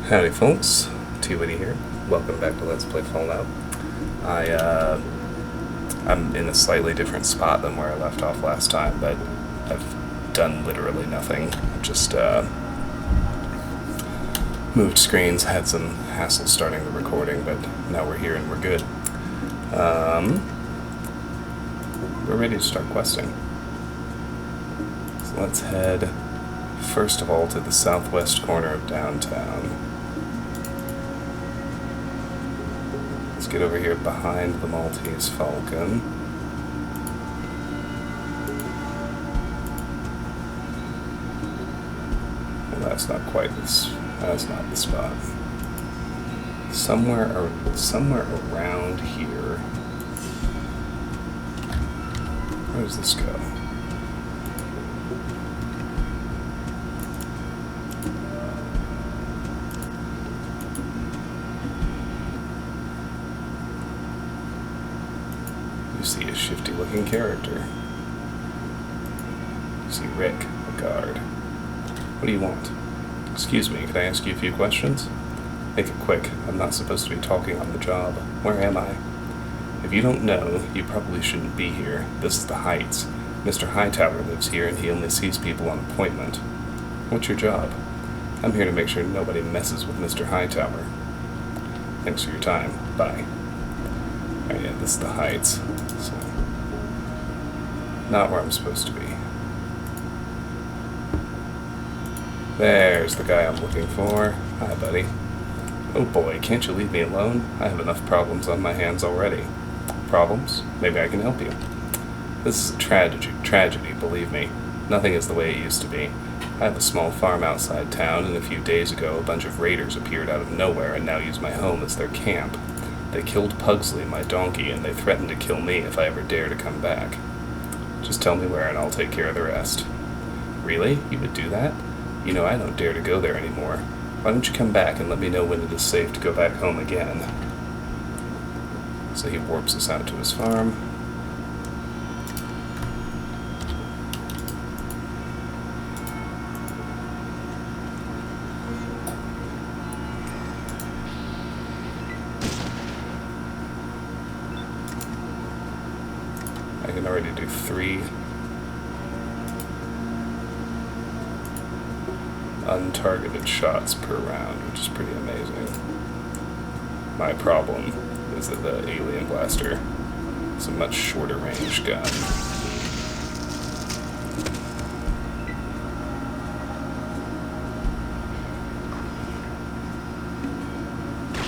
Howdy folks, T-Witty here. Welcome back to Let's Play Fallout. I'm in a slightly different spot than where I left off last time, but I've done literally nothing. Just moved screens, had some hassle starting the recording, but now we're here and we're good. We're ready to start questing. So let's head, first of all, to the southwest corner of downtown. Let's get over here behind the Maltese Falcon. Well, that's not quite this. That's not the spot. Somewhere around here. Where does this go? You see a shifty-looking character. You see Rick, the guard. What do you want? Excuse me, could I ask you a few questions? Make it quick. I'm not supposed to be talking on the job. Where am I? If you don't know, you probably shouldn't be here. This is the Heights. Mr. Hightower lives here, and he only sees people on appointment. What's your job? I'm here to make sure nobody messes with Mr. Hightower. Thanks for your time. Bye. Oh yeah, this is the Heights. So, not where I'm supposed to be. There's the guy I'm looking for. Hi, buddy. Oh boy, can't you leave me alone? I have enough problems on my hands already. Problems? Maybe I can help you. This is a tragedy, believe me. Nothing is the way it used to be. I have a small farm outside town, and a few days ago a bunch of raiders appeared out of nowhere and now use my home as their camp. They killed Pugsley, my donkey, and they threatened to kill me if I ever dare to come back. Just tell me where and I'll take care of the rest. Really? You would do that? You know, I don't dare to go there anymore. Why don't you come back and let me know when it is safe to go back home again? So he warps us out to his farm. I can already do 3 untargeted shots per round, which is pretty amazing. My problem is that the alien blaster is a much shorter range gun.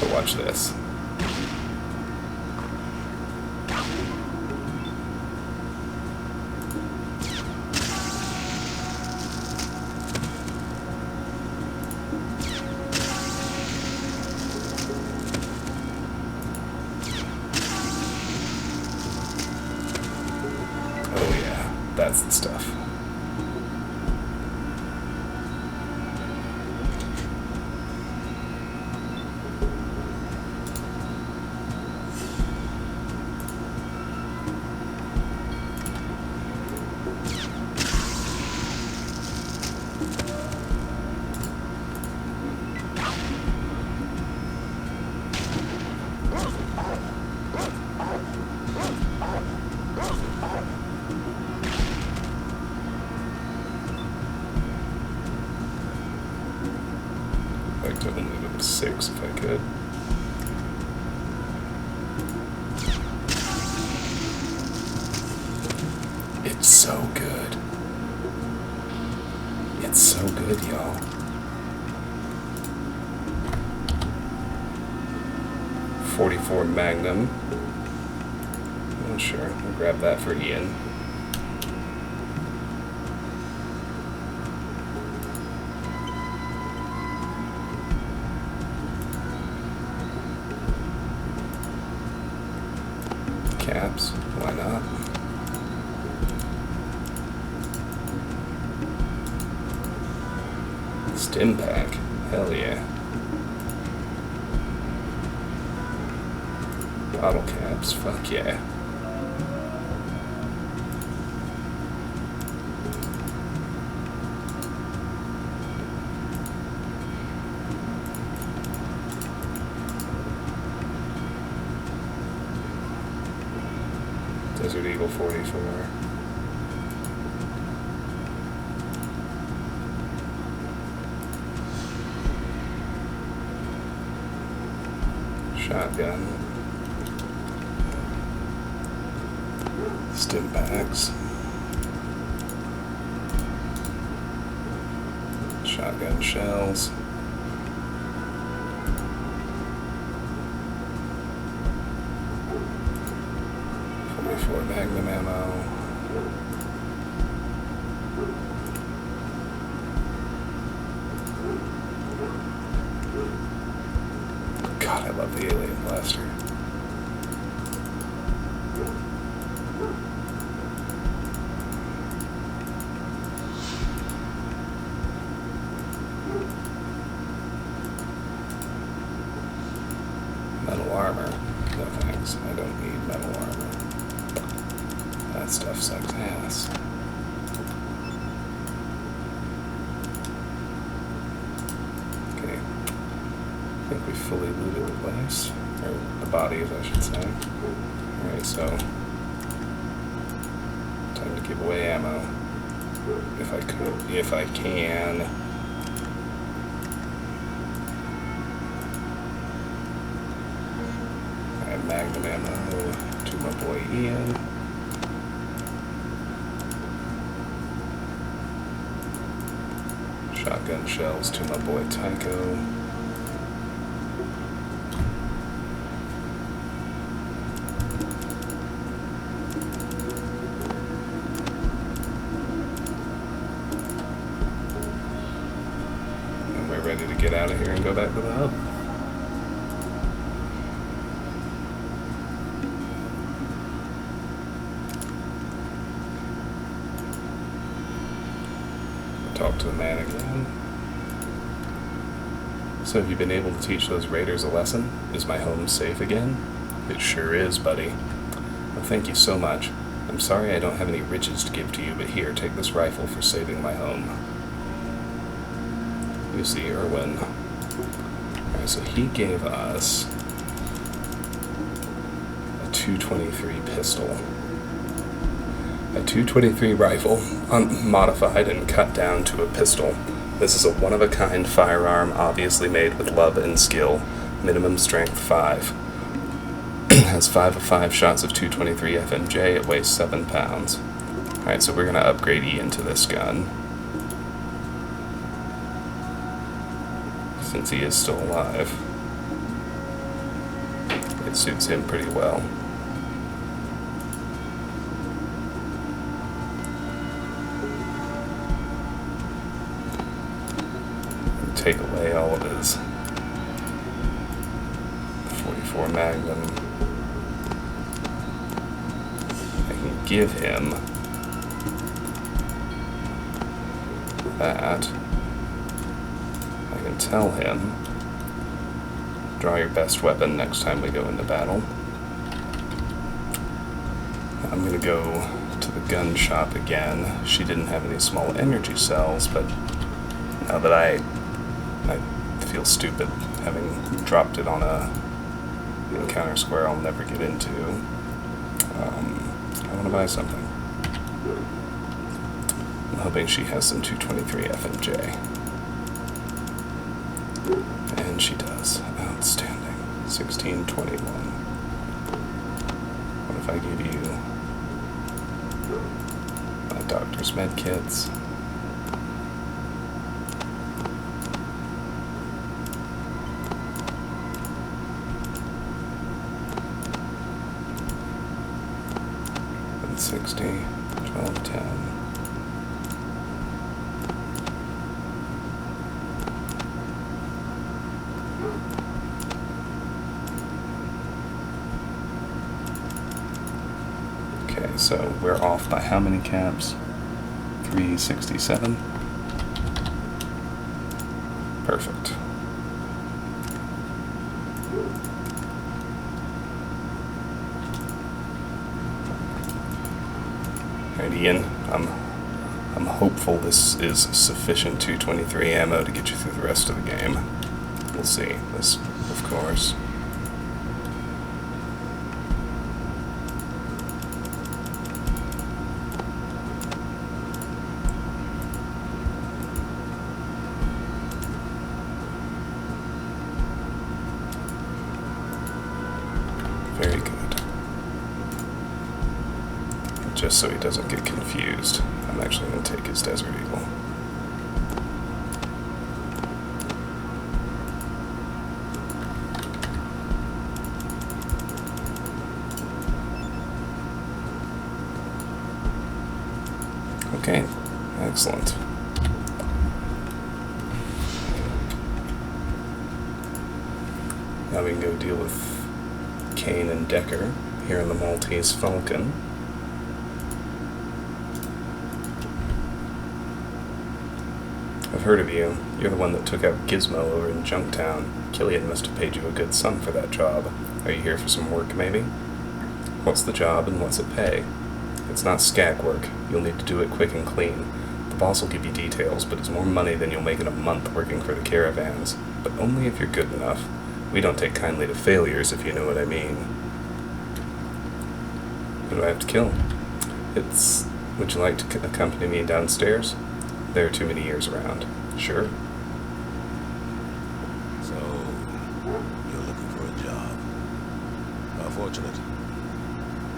But watch this. That's the stuff. I'd like to only move 6 if I could. It's so good. It's so good, y'all. .44 Magnum. Oh, sure, we'll grab that for Ian. Caps, why not? Stim pack, hell yeah. Bottle caps, fuck yeah. Desert Eagle 44. Shotgun. Stim packs. Shotgun shells. 44 Magnum ammo. God, I love the alien blaster. Metal armor. No thanks. I don't need metal armor. That stuff sucks ass. Okay. I think we fully looted the place. Or the bodies, I should say. Alright, so time to give away ammo. If I could, if I can. I have Magnum ammo to my boy Ian. Shotgun shells to my boy Tycho. And we're ready to get out of here and go back to the hub. Talk to the man again. So have you been able to teach those raiders a lesson? Is my home safe again? It sure is, buddy. Well, thank you so much. I'm sorry I don't have any riches to give to you, but here, take this rifle for saving my home. You see, Irwin. Alright, so he gave us a 223 pistol. A 223 rifle, unmodified and cut down to a pistol. This is a one-of-a-kind firearm, obviously made with love and skill. Minimum strength 5. Has 5 of 5 shots of 223 FMJ. It weighs 7 pounds. Alright, so we're going to upgrade Ian to this gun, since he is still alive. It suits him pretty well. Take away all of his 44 Magnum. I can give him that. I can tell him, draw your best weapon next time we go into battle. I'm gonna go to the gun shop again. She didn't have any small energy cells, but now that I feel stupid having dropped it on a encounter square I'll never get into. I want to buy something. I'm hoping she has some 223 FMJ. And she does. Outstanding. 1621. What if I give you my doctor's med kits? And 60, 12, 10. Okay, so we're off by how many caps? 367. Perfect. Alright, Ian, I'm hopeful this is sufficient 223 ammo to get you through the rest of the game. We'll see. This, of course. just so he doesn't get confused. I'm actually going to take his Desert Eagle. Okay, excellent. Now we can go deal with Kane and Decker here in the Maltese Falcon. I've heard of you. You're the one that took out Gizmo over in Junktown. Killian must have paid you a good sum for that job. Are you here for some work, maybe? What's the job and what's it pay? It's not skag work. You'll need to do it quick and clean. The boss will give you details, but it's more money than you'll make in a month working for the caravans. But only if you're good enough. We don't take kindly to failures, if you know what I mean. Who do I have to kill? Would you like to accompany me downstairs? There are too many ears around. Sure. So, you're looking for a job. How fortunate.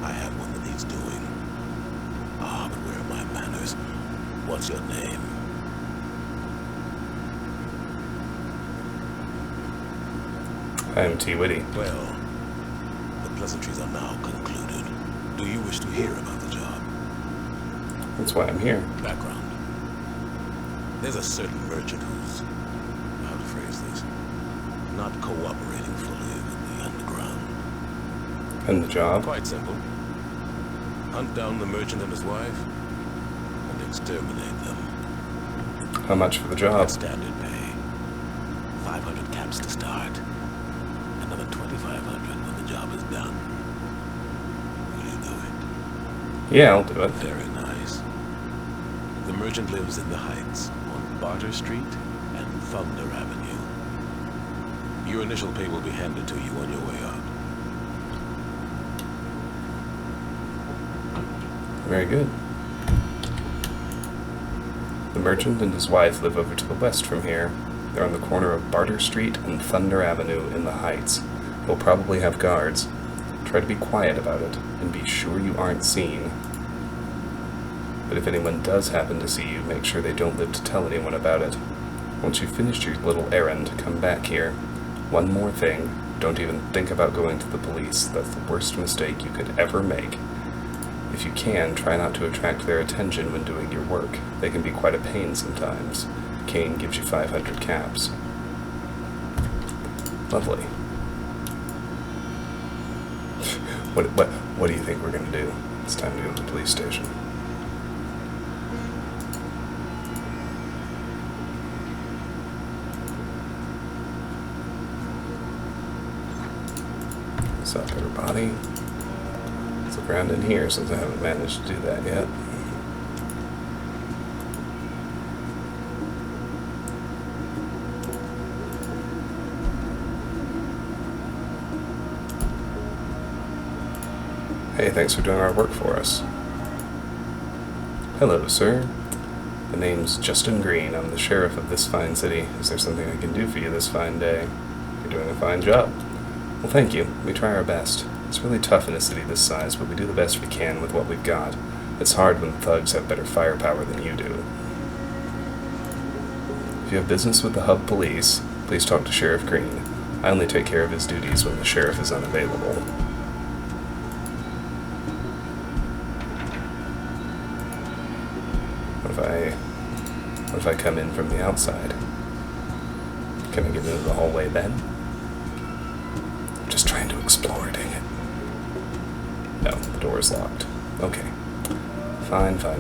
I have one that needs doing. Ah, but where are my manners? What's your name? I am T. Whitty. Well, the pleasantries are now concluded. Do you wish to hear about the job? That's why I'm here. Background. There's a certain merchant who's, how to phrase this, not cooperating fully with the underground. And the job? Quite simple. Hunt down the merchant and his wife, and exterminate them. How much for the job? That's standard pay. 500 caps to start. Another 2,500 when the job is done. Will you do it? Yeah, I'll do it. Very nice. The merchant lives in the Heights, on Barter Street and Thunder Avenue. Your initial pay will be handed to you on your way out. Very good. The merchant and his wife live over to the west from here. They're on the corner of Barter Street and Thunder Avenue in the Heights. They'll probably have guards. Try to be quiet about it, and be sure you aren't seen. But if anyone does happen to see you, make sure they don't live to tell anyone about it. Once you've finished your little errand, come back here. One more thing, don't even think about going to the police. That's the worst mistake you could ever make. If you can, try not to attract their attention when doing your work. They can be quite a pain sometimes. Kane gives you 500 caps. Lovely. What do you think we're gonna do? It's time to go to the police station. Let's up her body. Let's look around in here since I haven't managed to do that yet. Hey, thanks for doing our work for us. Hello, sir. The name's Justin Green. I'm the sheriff of this fine city. Is there something I can do for you this fine day? You're doing a fine job. Well, thank you. We try our best. It's really tough in a city this size, but we do the best we can with what we've got. It's hard when thugs have better firepower than you do. If you have business with the Hub Police, please talk to Sheriff Green. I only take care of his duties when the sheriff is unavailable. What if I come in from the outside? Can I get into the hallway then? I'm just trying to explore, dang it. No, the door is locked. Okay. Fine. I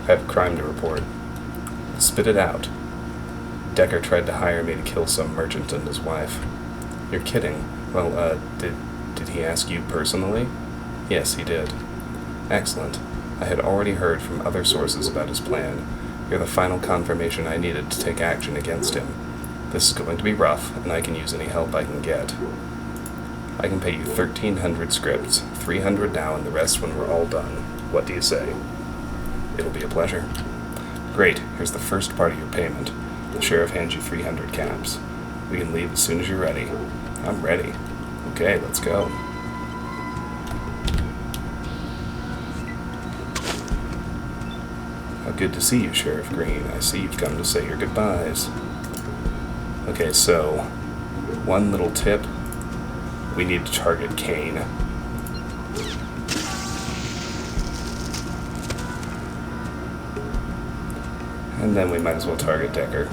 have a crime to report. Spit it out. Decker tried to hire me to kill some merchant and his wife. You're kidding. Well, did he ask you personally? Yes, he did. Excellent. I had already heard from other sources about his plan. You're the final confirmation I needed to take action against him. This is going to be rough, and I can use any help I can get. I can pay you 1,300 scripts, 300 now and the rest when we're all done. What do you say? It'll be a pleasure. Great, here's the first part of your payment. The sheriff hands you 300 caps. We can leave as soon as you're ready. I'm ready. Okay, let's go. How good to see you, Sheriff Green. I see you've come to say your goodbyes. Okay, so, one little tip. We need to target Kane. And then we might as well target Decker.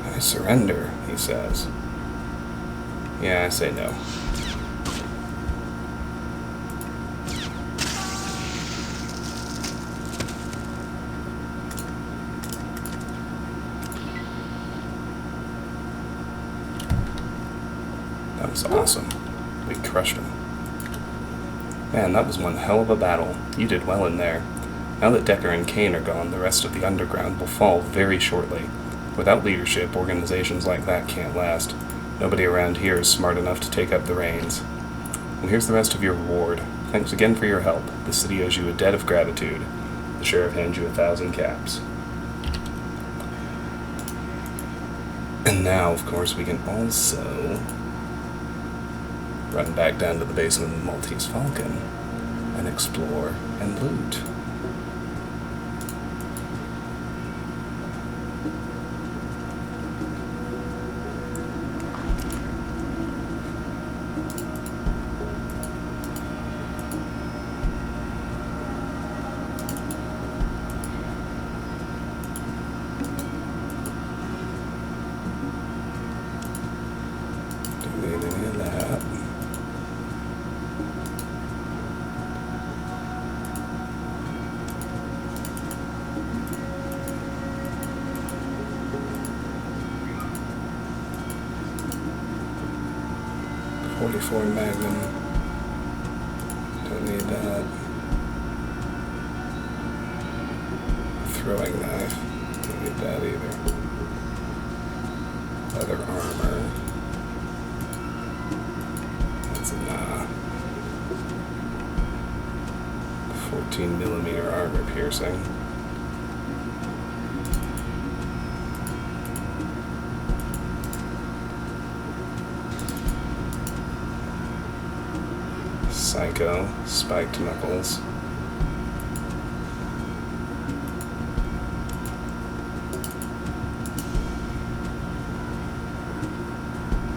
I surrender, he says. Yeah, I say no. That was awesome. We crushed him. Man, that was one hell of a battle. You did well in there. Now that Decker and Kane are gone, the rest of the underground will fall very shortly. Without leadership, organizations like that can't last. Nobody around here is smart enough to take up the reins. And here's the rest of your reward. Thanks again for your help. The city owes you a debt of gratitude. The sheriff hands you 1,000 caps. And now, of course, we can also run back down to the basement of the Maltese Falcon and explore and loot. .44 Magnum. Don't need that. Throwing knife. Don't need that either. Leather armor. That's a nah. 14mm armor piercing. Psycho, spiked knuckles.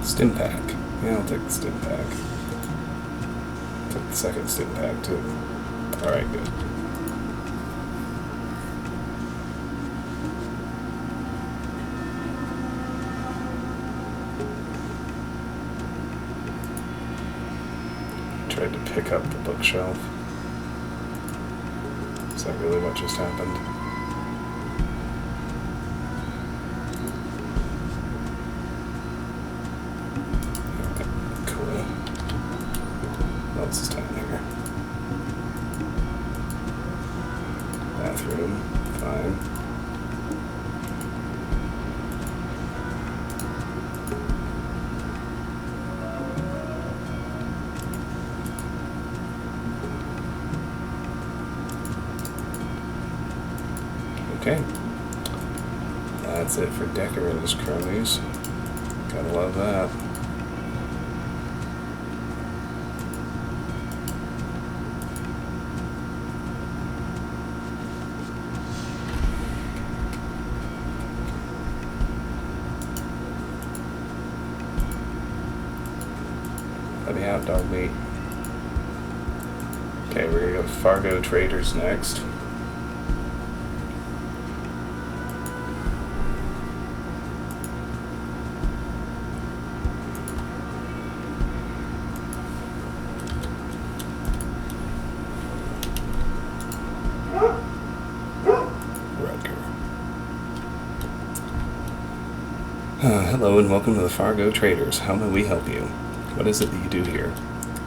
Stim pack. Yeah, I'll take the stim pack. Took the second stim pack too. Alright, good. Tried to pick up the bookshelf. Is that really what just happened? Okay, cool. What else is down here? Bathroom, fine. Okay, that's it for Decker and his cronies. Gotta love that. Let me have dog meat. Okay, we're gonna go to Fargo Traders next. Hello and welcome to the Fargo Traders. How may we help you? What is it that you do here?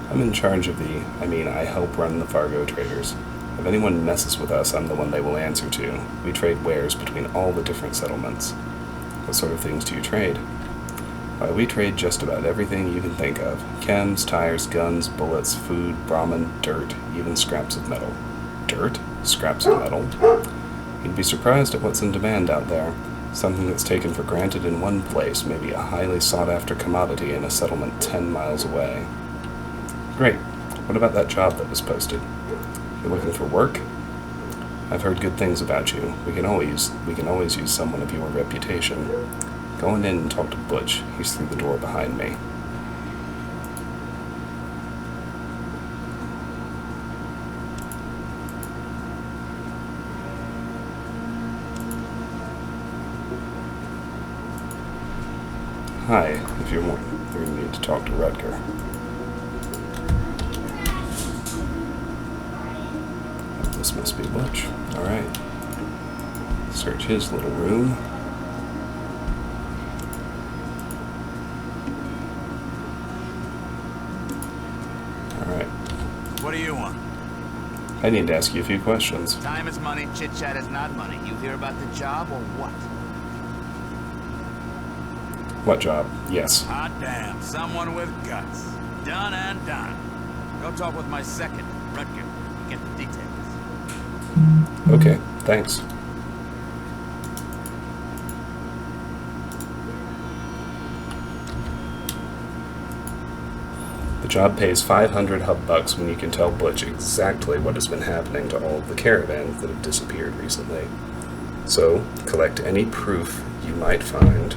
I'm in charge of I help run the Fargo Traders. If anyone messes with us, I'm the one they will answer to. We trade wares between all the different settlements. What sort of things do you trade? Why, we trade just about everything you can think of. Chems, tires, guns, bullets, food, Brahmin, dirt, even scraps of metal. Dirt? Scraps of metal? You'd be surprised at what's in demand out there. Something that's taken for granted in one place may be a highly sought-after commodity in a settlement 10 miles away. Great. What about that job that was posted? You're looking for work? I've heard good things about you. We can always use someone of your reputation. Go on in and talk to Butch. He's through the door behind me. Hi, if you're going to need to talk to Rutger. This must be Butch. Alright. Search his little room. Alright. What do you want? I need to ask you a few questions. Time is money, chit-chat is not money. You hear about the job or what? What job? Yes. Hot damn, someone with guts. Done and done. Go talk with my second, Rutger. Get the details. Okay, thanks. The job pays 500 hub bucks when you can tell Butch exactly what has been happening to all of the caravans that have disappeared recently. So, collect any proof you might find.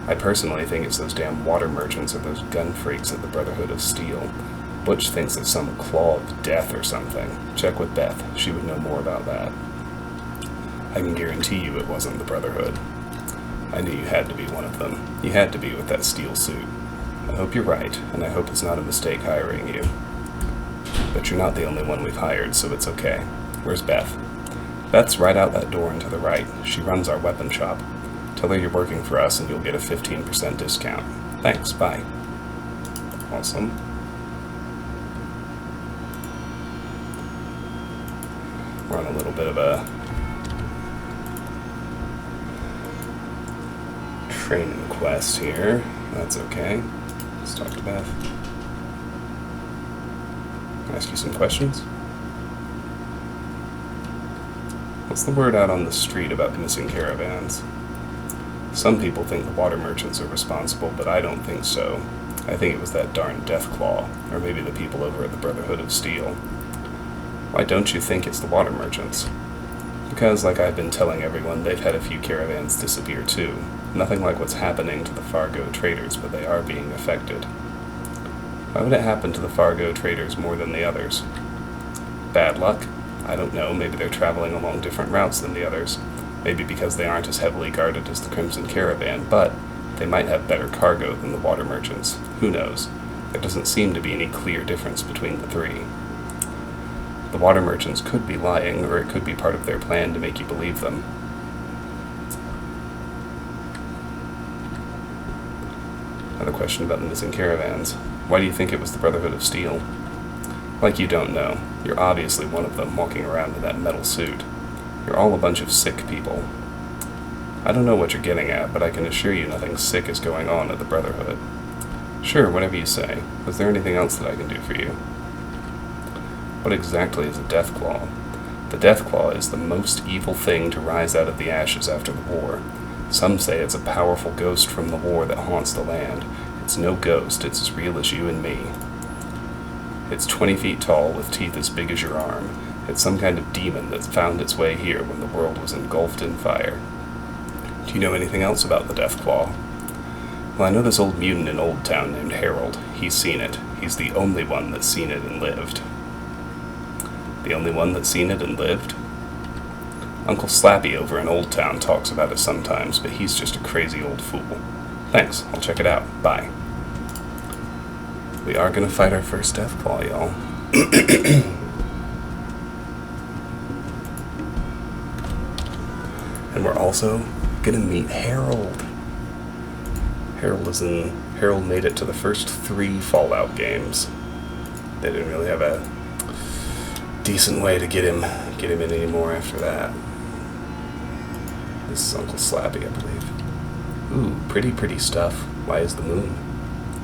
I personally think it's those damn water merchants or those gun freaks at the Brotherhood of Steel. Butch thinks it's some claw of death or something. Check with Beth. She would know more about that. I can guarantee you it wasn't the Brotherhood. I knew you had to be one of them. You had to be with that steel suit. I hope you're right, and I hope it's not a mistake hiring you. But you're not the only one we've hired, so it's okay. Where's Beth? Beth's right out that door and to the right. She runs our weapon shop. Tell her you're working for us and you'll get a 15% discount. Thanks, bye. Awesome. We're on a little bit of a training quest here. That's okay. Let's talk to Beth. Ask you some questions. What's the word out on the street about the missing caravans? Some people think the water merchants are responsible, but I don't think so. I think it was that darn Deathclaw, or maybe the people over at the Brotherhood of Steel. Why don't you think it's the water merchants? Because, like I've been telling everyone, they've had a few caravans disappear too. Nothing like what's happening to the Fargo Traders, but they are being affected. Why would it happen to the Fargo Traders more than the others? Bad luck? I don't know, maybe they're traveling along different routes than the others. Maybe because they aren't as heavily guarded as the Crimson Caravan, but they might have better cargo than the water merchants. Who knows? There doesn't seem to be any clear difference between the three. The water merchants could be lying, or it could be part of their plan to make you believe them. Another question about the missing caravans. Why do you think it was the Brotherhood of Steel? Like you don't know. You're obviously one of them walking around in that metal suit. You're all a bunch of sick people. I don't know what you're getting at, but I can assure you nothing sick is going on at the Brotherhood. Sure, whatever you say. Was there anything else that I can do for you? What exactly is a Deathclaw? The Deathclaw is the most evil thing to rise out of the ashes after the war. Some say it's a powerful ghost from the war that haunts the land. It's no ghost, it's as real as you and me. It's 20 feet tall with teeth as big as your arm. It's some kind of demon that's found its way here when the world was engulfed in fire. Do you know anything else about the Deathclaw? Well, I know this old mutant in Old Town named Harold. He's seen it. He's the only one that's seen it and lived. The only one that's seen it and lived? Uncle Slappy over in Old Town talks about it sometimes, but he's just a crazy old fool. Thanks, I'll check it out. Bye. We are gonna fight our first Deathclaw, y'all. And we're also gonna meet Harold. Harold made it to the first 3 Fallout games. They didn't really have a decent way to get him in anymore after that. This is Uncle Slappy, I believe. Ooh, pretty stuff. Why is the moon?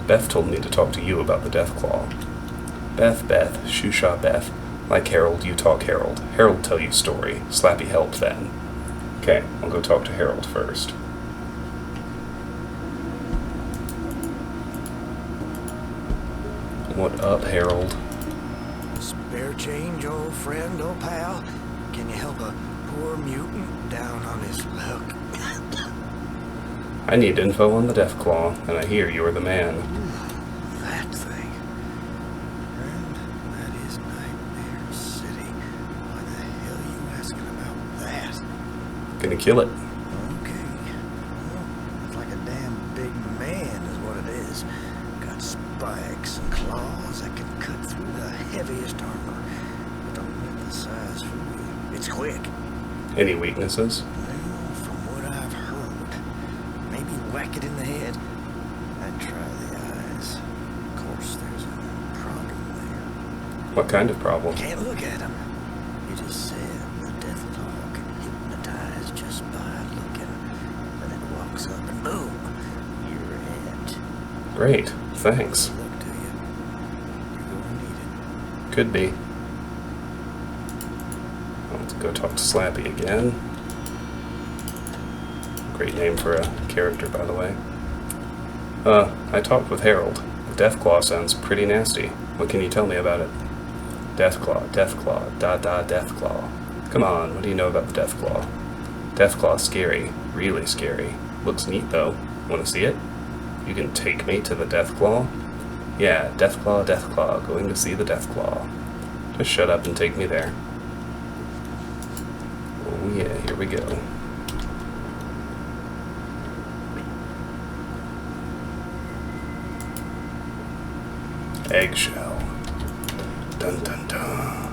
Beth told me to talk to you about the Deathclaw. Beth, Shusha Beth. Like Harold, you talk Harold. Harold tell you story. Slappy help then. Okay, I'll go talk to Harold first. What up, Harold? Spare change, old friend, old pal? Can you help a poor mutant down on his luck? I need info on the Deathclaw, and I hear you're the man. That thing. Friend, that is Nightmare City. Why the hell are you asking about that? Gonna kill it. Okay. Well, it's like a damn big man is what it is. Got spikes and claws that can cut through the heaviest armor. But don't let the size fool you. It's quick. Any weaknesses? Well, from what I've heard, maybe whack it in the head. I'd try the eyes. Of course, there's a problem there. What kind of problem? Can't look at them. You just said the Deathclaw can hypnotize just by looking. Then it walks up and boom, you're it. Great, thanks. Look to you. You're gonna need it. Could be. Let's go talk to Slappy again. Great name for a character, by the way. I talked with Harold. The Deathclaw sounds pretty nasty. What can you tell me about it? Deathclaw, Deathclaw. Come on, what do you know about the Deathclaw? Deathclaw's scary, really scary. Looks neat though. Wanna see it? You can take me to the Deathclaw? Yeah, Deathclaw, going to see the Deathclaw. Just shut up and take me there. Oh yeah, here we go. Eggshell. Dun dun dun.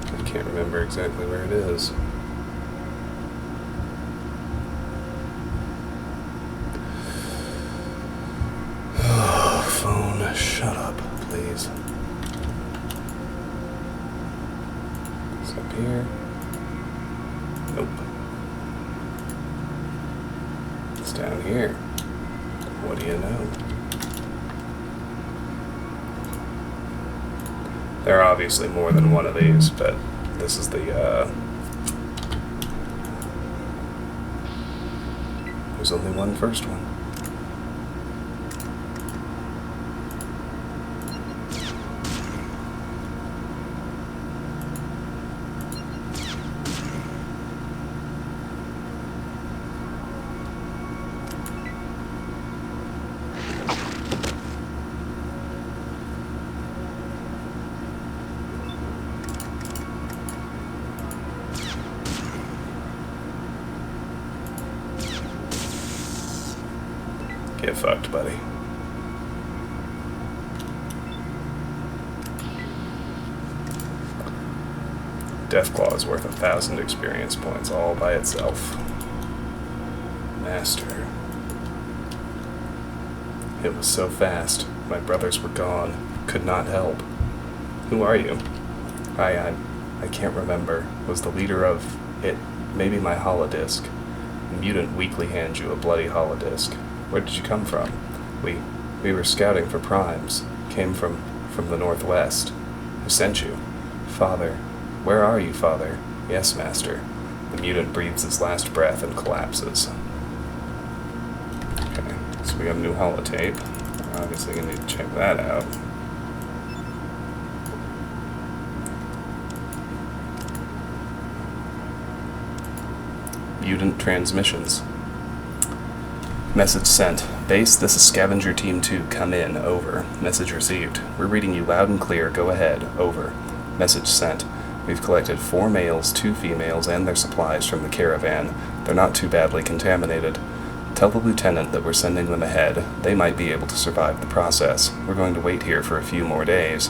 I can't remember exactly where it is. Oh, phone, shut up, please. It's up here. Nope. It's down here. What do you know? There are obviously more than one of these, but this is the, there's only one first one. Get fucked, buddy. Deathclaw is worth 1,000 experience points all by itself. Master. It was so fast. My brothers were gone. Could not help. Who are you? I can't remember. Was the leader of it. Maybe my holodisc. The mutant weakly hands you a bloody holodisc. Where did you come from? We were scouting for primes. Came from the northwest. Who sent you? Father. Where are you, Father? Yes, Master. The mutant breathes his last breath and collapses. Okay, so we got a new holotape. We're obviously gonna need to check that out. Mutant transmissions. Message sent. Base, this is Scavenger Team 2. Come in. Over. Message received. We're reading you loud and clear. Go ahead. Over. Message sent. We've collected 4 males, 2 females, and their supplies from the caravan. They're not too badly contaminated. Tell the lieutenant that we're sending them ahead. They might be able to survive the process. We're going to wait here for a few more days.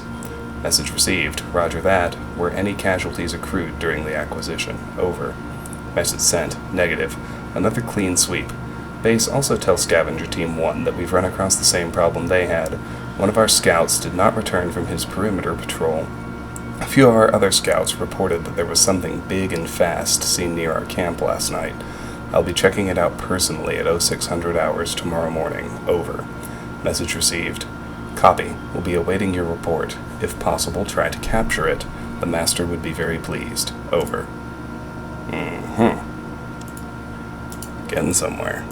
Message received. Roger that. Were any casualties accrued during the acquisition? Over. Message sent. Negative. Another clean sweep. Base, also tell Scavenger Team 1 that we've run across the same problem they had. One of our scouts did not return from his perimeter patrol. A few of our other scouts reported that there was something big and fast seen near our camp last night. I'll be checking it out personally at 0600 hours tomorrow morning. Over. Message received. Copy. We'll be awaiting your report. If possible, try to capture it. The Master would be very pleased. Over. Getting somewhere.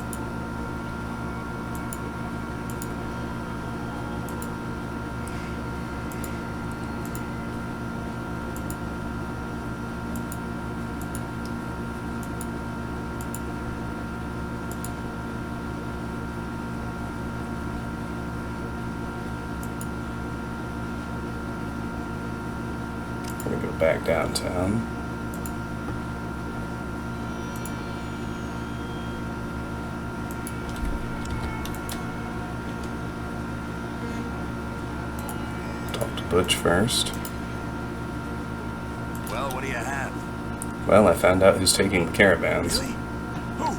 We're gonna go back downtown. Talk to Butch first. Well, what do you have? Well, I found out who's taking the caravans. Really? Who?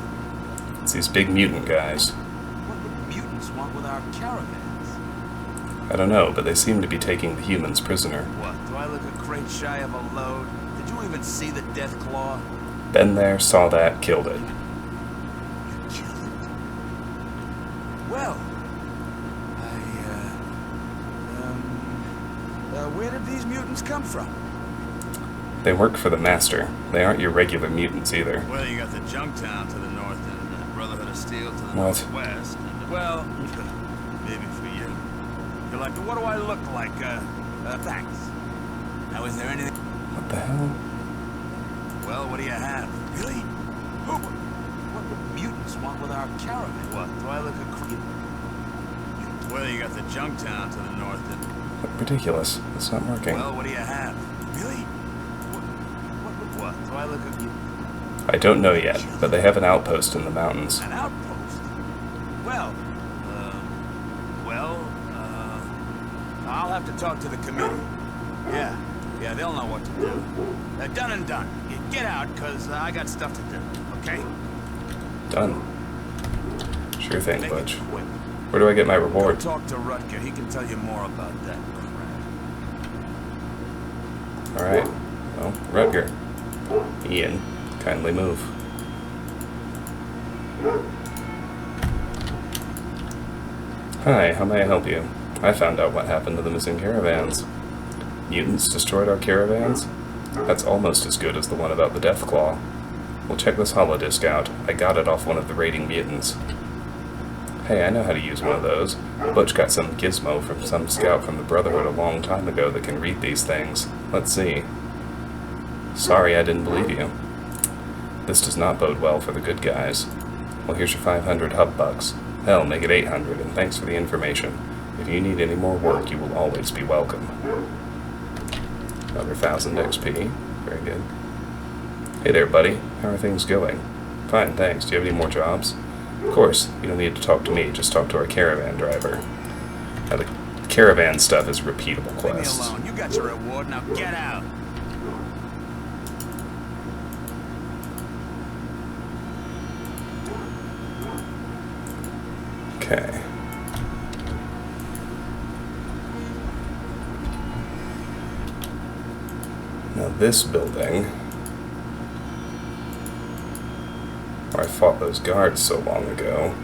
It's these big mutant guys. What would mutants want with our caravans? I don't know, but they seem to be taking the humans prisoner. What, do I look a crate shy of a load? Did you even see the Deathclaw? Been there, saw that, killed it. You killed it? Well, where did these mutants come from? They work for the Master. They aren't your regular mutants either. Well, you got the Junktown to the north and the Brotherhood of Steel to the What? northwest. And, well, maybe for you. You're like, what do I look like? Thanks. Now, is there anything? What the hell? Well, what do you have? Really? What would mutants want with our caravan? What, do I look a creep? Well, you got the Junktown to the north and... Ridiculous. It's not working. Well, what do you have? Really? What? Do I look a... I don't know yet, but they have an outpost in the mountains. An outpost? Well, I'll have to talk to the committee. Yeah, they'll know what to do. Done and done. Get out, because I got stuff to do, okay? Done. Sure thing, Make Butch. it quick. Where do I get my Go reward? talk to Rutger. He can tell you more about that crap. Alright. Well, Rutger. Ian, kindly move. Hi, how may I help you? I found out what happened to the missing caravans. Mutants destroyed our caravans? That's almost as good as the one about the Deathclaw. We'll check this holodisc out. I got it off one of the raiding mutants. Hey, I know how to use one of those. Butch got some gizmo from some scout from the Brotherhood a long time ago that can read these things. Let's see. Sorry I didn't believe you. This does not bode well for the good guys. Well, here's your 500 hub bucks. Hell, make it 800, and thanks for the information. If you need any more work, you will always be welcome. Another 1000 XP. Very good. Hey there, buddy. How are things going? Fine, thanks. Do you have any more jobs? Of course, you don't need to talk to me, just talk to our caravan driver. Now, the caravan stuff is repeatable quests. Leave me alone. You got your reward, now get out. Okay. Now this building, where I fought those guards so long ago,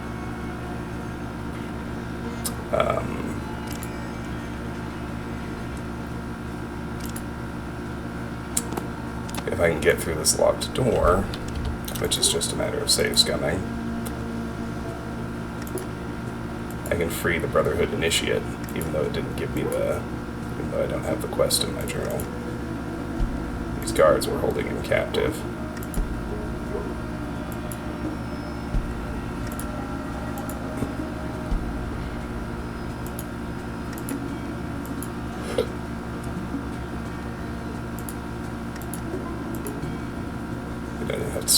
if I can get through this locked door, which is just a matter of save scumming, I can free the Brotherhood Initiate, even though it didn't give me the... even though I don't have the quest in my journal. These guards were holding him captive.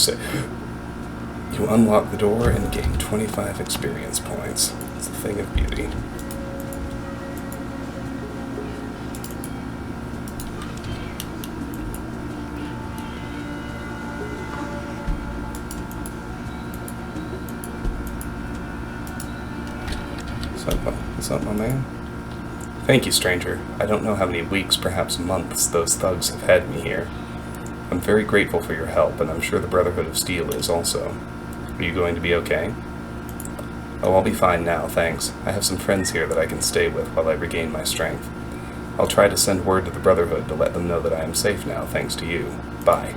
say. You unlock the door and gain 25 experience points. It's a thing of beauty. What's up, my man? Thank you, stranger. I don't know how many weeks, perhaps months, those thugs have had me here. I'm very grateful for your help, and I'm sure the Brotherhood of Steel is also. Are you going to be okay? Oh, I'll be fine now, thanks. I have some friends here that I can stay with while I regain my strength. I'll try to send word to the Brotherhood to let them know that I am safe now, thanks to you. Bye.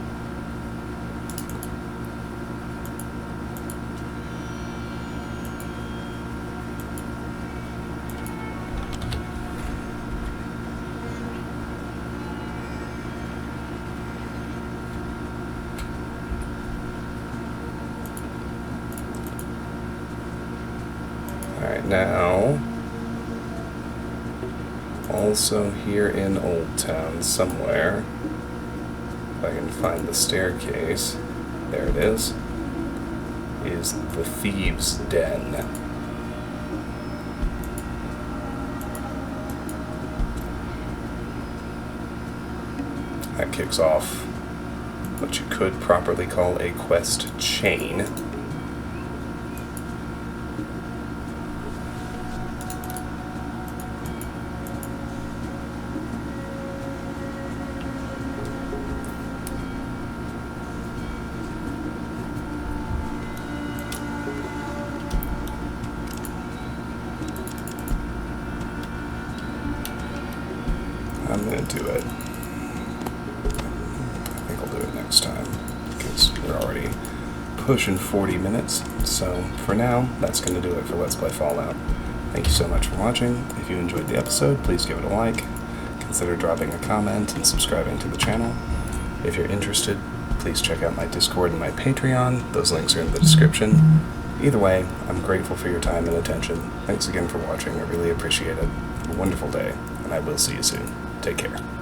Alright, now, also here in Old Town somewhere, if I can find the staircase, there it is the Thieves' Den. That kicks off what you could properly call a quest chain. I'm going to do it. I think I'll do it next time, because we're already pushing 40 minutes. So for now, that's going to do it for Let's Play Fallout. Thank you so much for watching. If you enjoyed the episode, please give it a like. Consider dropping a comment and subscribing to the channel. If you're interested, please check out my Discord and my Patreon. Those links are in the description. Either way, I'm grateful for your time and attention. Thanks again for watching. I really appreciate it. Have a wonderful day, and I will see you soon. Take care.